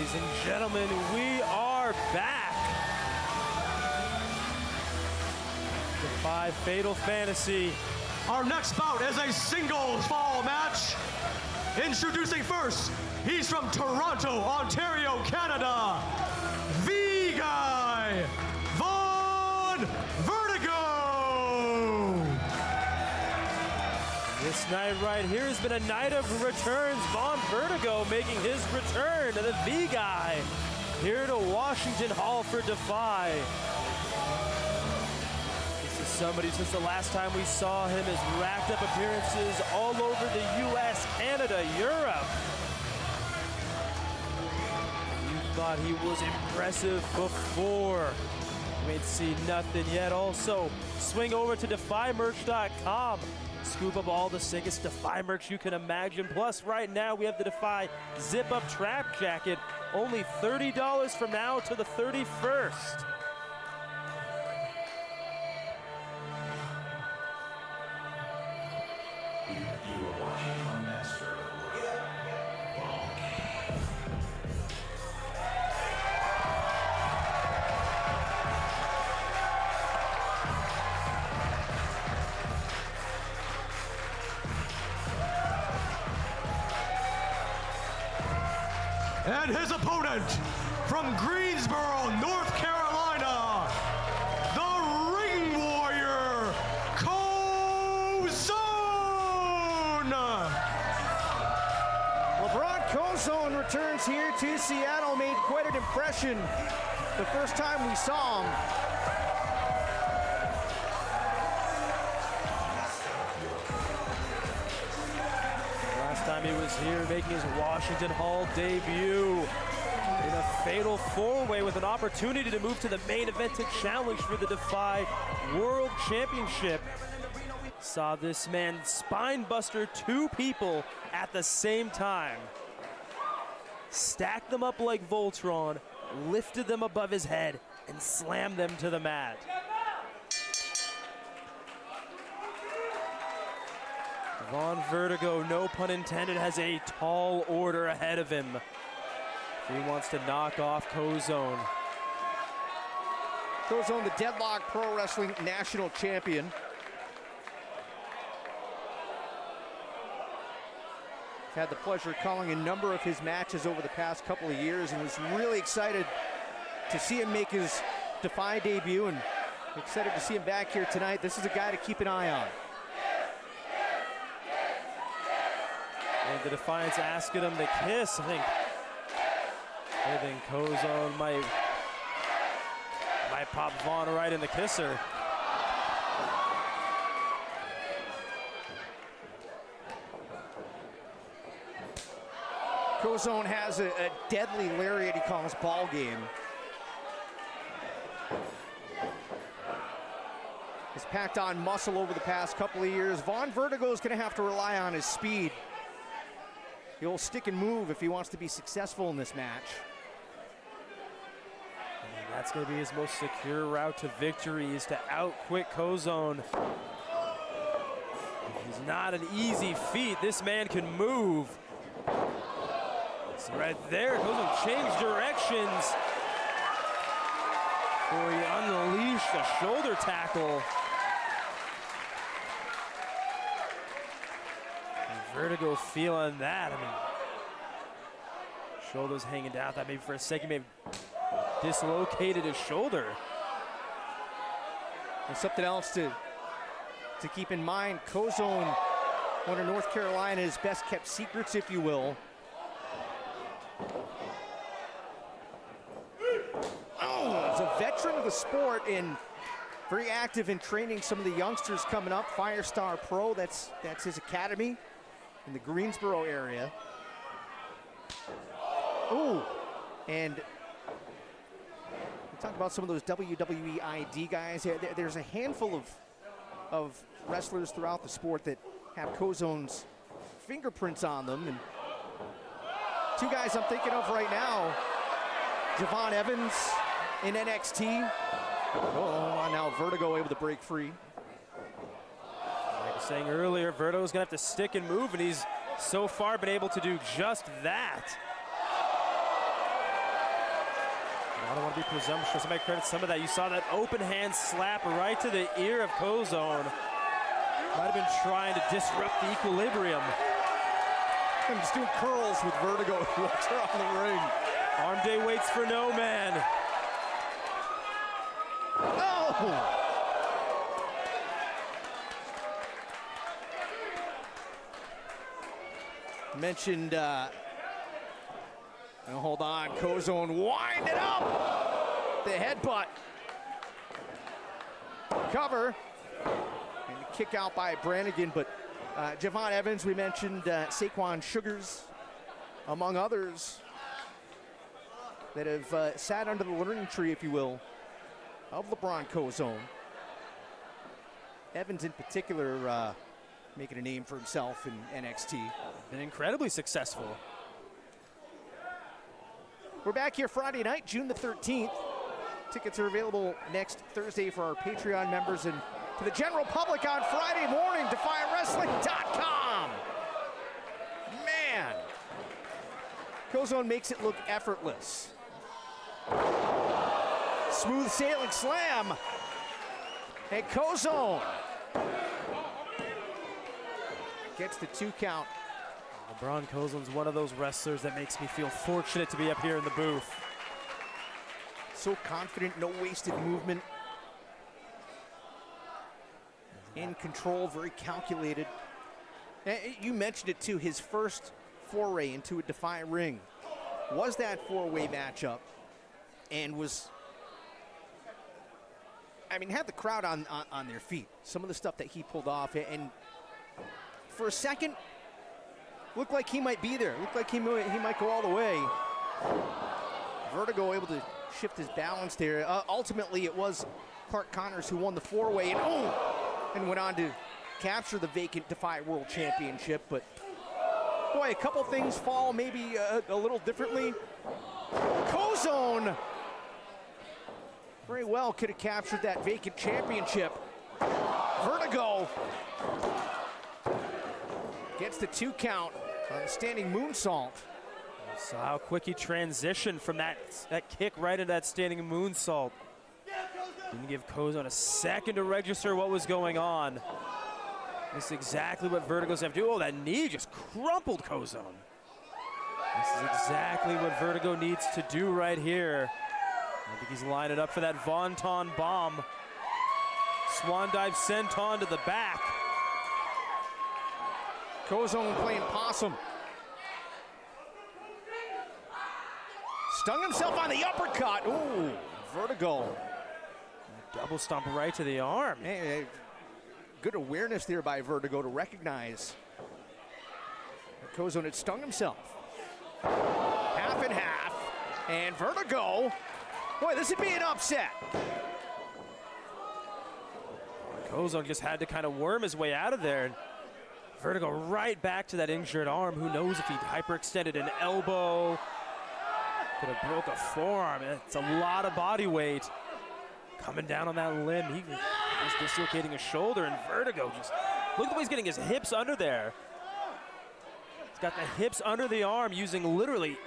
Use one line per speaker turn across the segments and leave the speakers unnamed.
Ladies and gentlemen, we are back. DEFY Fatal Fantasy.
Our next bout is a singles fall match. Introducing first, he's from Toronto, Ontario, Canada. The guy, Vaughn Vertigo.
This night right here has been a night of returns. Vaughn Vertigo making his return to the V guy here to Washington Hall for DEFY. This is somebody since the last time we saw him has racked up appearances all over the US, Canada, Europe. You thought he was impressive before. You ain't seen nothing yet. Also, swing over to DEFYmerch.com. Scoop up all the sickest DEFY merch you can imagine. Plus, right now, we have the DEFY zip-up trap jacket. Only $30 from now to the 31st.
You are watching a master.
And his opponent from Greensboro, North Carolina, the Ring Warrior, Kzone.
LaBron Kozone returns here to Seattle, made quite an impression the first time we saw him.
Last time he was here making his Washington Hall debut in a fatal four-way with an opportunity to move to the main event to challenge for the DEFY World Championship. Saw this man spine buster two people at the same time. Stacked them up like Voltron, lifted them above his head, and slammed them to the mat. Vaughn Vertigo, no pun intended, has a tall order ahead of him. He wants to knock off Kzone.
Kzone, the Deadlock Pro Wrestling National Champion. Had the pleasure of calling a number of his matches over the past couple of years and was really excited to see him make his DEFY debut and excited to see him back here tonight. This is a guy to keep an eye on.
And the Defiance asking him to kiss. I think Kzone might pop Vaughn right in the kisser.
Kzone has a deadly lariat he calls ball game. He's packed on muscle over the past couple of years. Vaughn Vertigo is going to have to rely on his speed. He'll stick and move if he wants to be successful in this match.
And that's going to be his most secure route to victory, is to outquick Kzone. He's not an easy feat. This man can move. See right there, Kzone changed directions. Before he unleashed a shoulder tackle. Vertigo feeling that. I mean, shoulders hanging down. Thought maybe for a second, maybe dislocated his shoulder.
And something else to keep in mind, Kzone, one of North Carolina's best kept secrets, if you will. Oh, he's a veteran of the sport and very active in training some of the youngsters coming up. Firestar Pro, that's his academy in the Greensboro area. Ooh, and we talked about some of those WWE ID guys. There's a handful of wrestlers throughout the sport that have Kozone's fingerprints on them. And two guys I'm thinking of right now, Javon Evans in NXT. Oh, now Vertigo able to break free.
Like I was saying earlier, Vertigo's gonna have to stick and move, and he's so far been able to do just that. don't want to be presumptuous. I might credit some of that. You saw that open hand slap right to the ear of Kzone. Might have been trying to disrupt the equilibrium.
I'm just doing curls with Vertigo walks around the ring.
Arm day waits for no man.
Oh! Mentioned, hold on, Kzone wind it up! The headbutt. Cover. And the kick out by Brannigan, but Javon Evans, we mentioned Saquon Sugars, among others, that have sat under the learning tree, if you will, of LaBron Kozone. Evans in particular making a name for himself in NXT.
Been incredibly successful.
We're back here Friday night, June the 13th. Tickets are available next Thursday for our Patreon members and to the general public on Friday morning, DEFYWrestling.com. Man, Kzone makes it look effortless. Smooth sailing slam. And Kzone gets the 2 count.
LaBron Kozone's one of those wrestlers that makes me feel fortunate to be up here in the booth.
So confident, no wasted movement. In control, very calculated. And you mentioned it too, his first foray into a DEFY ring was that 4-way matchup and was, I mean, had the crowd on their feet. Some of the stuff that he pulled off, and for a second, looked like he might be there. Looked like he might go all the way. Vertigo able to shift his balance there. Ultimately, it was Clark Connors who won the 4-way and went on to capture the vacant DEFY World Championship. But boy, a couple things fall maybe a little differently. Kzone very well could have captured that vacant championship. Vertigo gets the 2 count on a standing moonsault.
So how quick he transitioned from that kick right into that standing moonsault. Didn't give Kzone a second to register what was going on. This is exactly what Vertigo's have to do. Oh, that knee just crumpled Kzone. This is exactly what Vertigo needs to do right here. I think he's lined it up for that Vonton bomb. Swan dive senton to the back.
Kzone playing possum. Stung himself on the uppercut. Ooh, Vertigo.
Double stomp right to the arm.
Hey, good awareness there by Vertigo to recognize Kzone had stung himself. Half and half. And Vertigo, boy, this would be an upset.
Kzone just had to kind of worm his way out of there. Vertigo right back to that injured arm. Who knows if he hyperextended an elbow. Could have broke a forearm. It's a lot of body weight. Coming down on that limb. He was dislocating a shoulder, and Vertigo just, look at the way he's getting his hips under there. He's got the hips under the arm using literally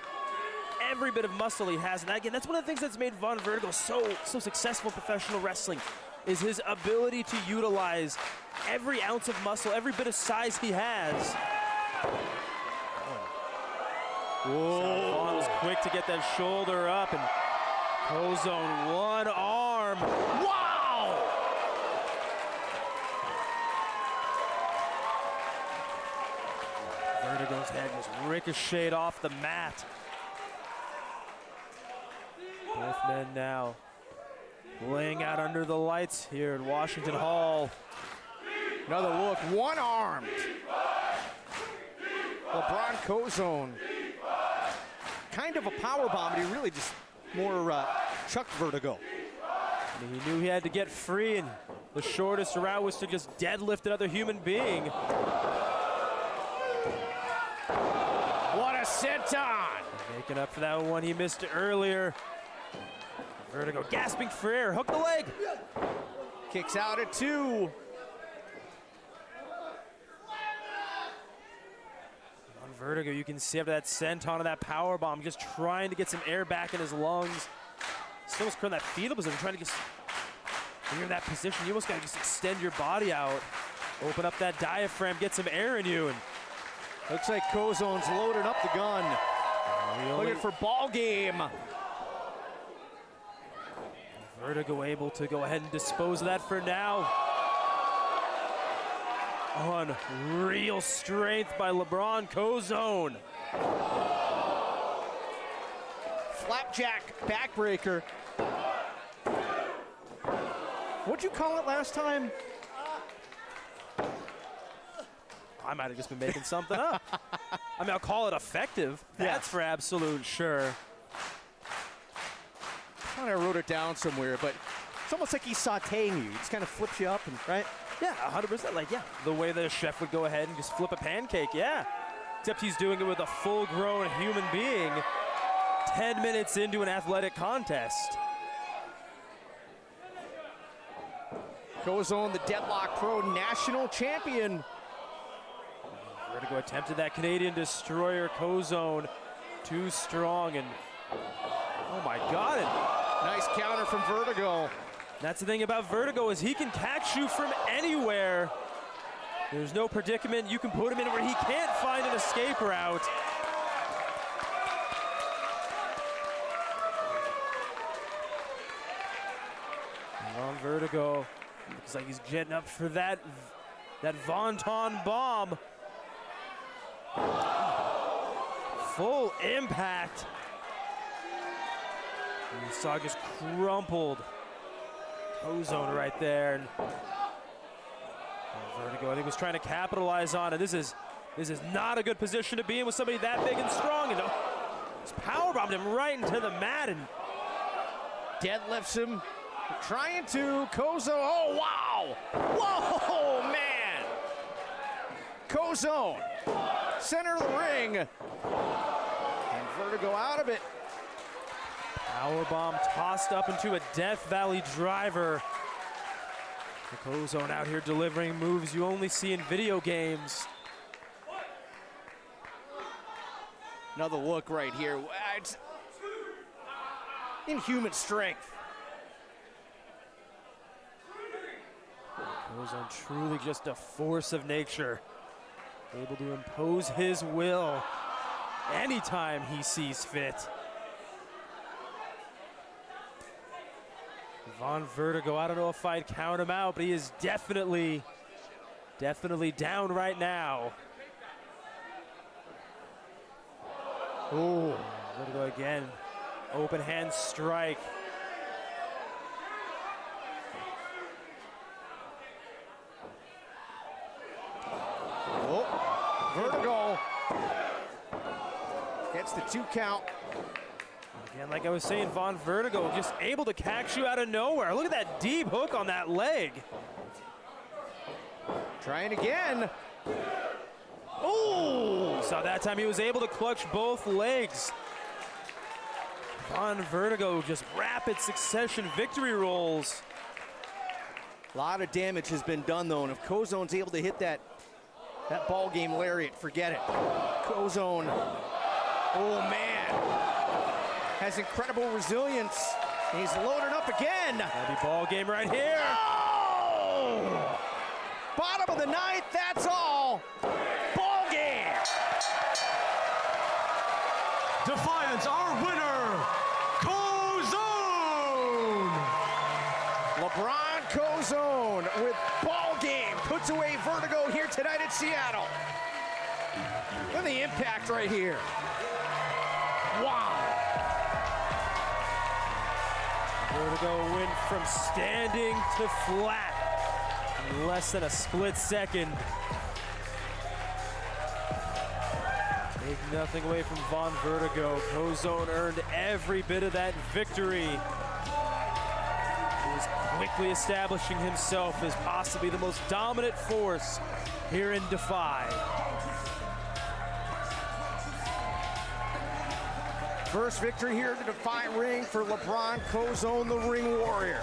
every bit of muscle he has. And again, that's one of the things that's made Vaughn Vertigo so successful in professional wrestling, is his ability to utilize every ounce of muscle, every bit of size he has. Whoa. Vaughn was quick to get that shoulder up, and Kzone one arm. Wow! Vertigo's head was ricocheted off the mat. Both men now laying out under the lights here at Washington Hall.
Another look, one-armed. LaBron Kozone. Kind of a power bomb, but he really just more chucked Vertigo.
And he knew he had to get free, and the shortest route was to just deadlift another human being.
What a senton!
Making up for that one he missed earlier. Vertigo gasping for air, hook the leg.
Kicks out at 2.
On Vertigo, you can see after that senton of that power bomb, just trying to get some air back in his lungs. It's almost in that fetal position, trying to just, when you're in that position, you almost gotta just extend your body out, open up that diaphragm, get some air in you. And
looks like Kozone's loading up the gun. Looking for ball game.
Vertigo able to go ahead and dispose of that for now. Unreal strength by LaBron Kozone.
Flapjack backbreaker. What'd you call it last time?
I might have just been making something up. I mean, I'll call it effective. That's for absolute sure.
I thought I wrote it down somewhere, but it's almost like he's sauteing you. He just kind of flips you up, and right?
Yeah, 100%. Like, yeah, the way that a chef would go ahead and just flip a pancake, yeah. Except he's doing it with a full-grown human being 10 minutes into an athletic contest.
Kzone, the Deadlock Pro National Champion.
Vertigo attempted that Canadian Destroyer. Kzone too strong, and oh my God.
Nice counter from Vertigo.
That's the thing about Vertigo, is he can catch you from anywhere. There's no predicament you can put him in where he can't find an escape route. On Vertigo, looks like he's jetting up for that Vonton bomb. Full impact. And you saw just crumpled Kzone right there. And Vertigo, I think, was trying to capitalize on it. This is not a good position to be in with somebody that big and strong. And just powerbombed him right into the mat and
deadlifts him. Trying to Kzone. Oh, wow. Whoa, man. Kzone, center of the ring. And Vertigo out of it.
Powerbomb tossed up into a Death Valley driver. Kzone out here delivering moves you only see in video games.
Another look right here. It's inhuman strength.
Kzone truly just a force of nature, able to impose his will anytime he sees fit. Vaughn Vertigo, I don't know if I'd count him out, but he is definitely down right now. Oh, Vertigo again, open hand strike.
Vertigo gets the 2 count.
Again, like I was saying, Vaughn Vertigo just able to catch you out of nowhere. Look at that deep hook on that leg.
Trying again. Oh!
So that time he was able to clutch both legs. Vaughn Vertigo, just rapid succession victory rolls.
A lot of damage has been done, though, and if Kzone's able to hit that ball game lariat, forget it. Kzone, oh man, has incredible resilience. He's loaded up again.
That'll be ball game right here.
Oh! Bottom of the 9th, that's all. Ball game.
Defiance, our winner, Kzone!
LaBron Kozone with ball game puts away Vertigo here tonight in Seattle. Look at the impact right here. Wow.
Vertigo went from standing to flat in less than a split second. Take nothing away from Vaughn Vertigo. Kzone earned every bit of that victory. He was quickly establishing himself as possibly the most dominant force here in DEFY.
First victory here at the DEFY ring for LaBron Kozone, the Ring Warrior.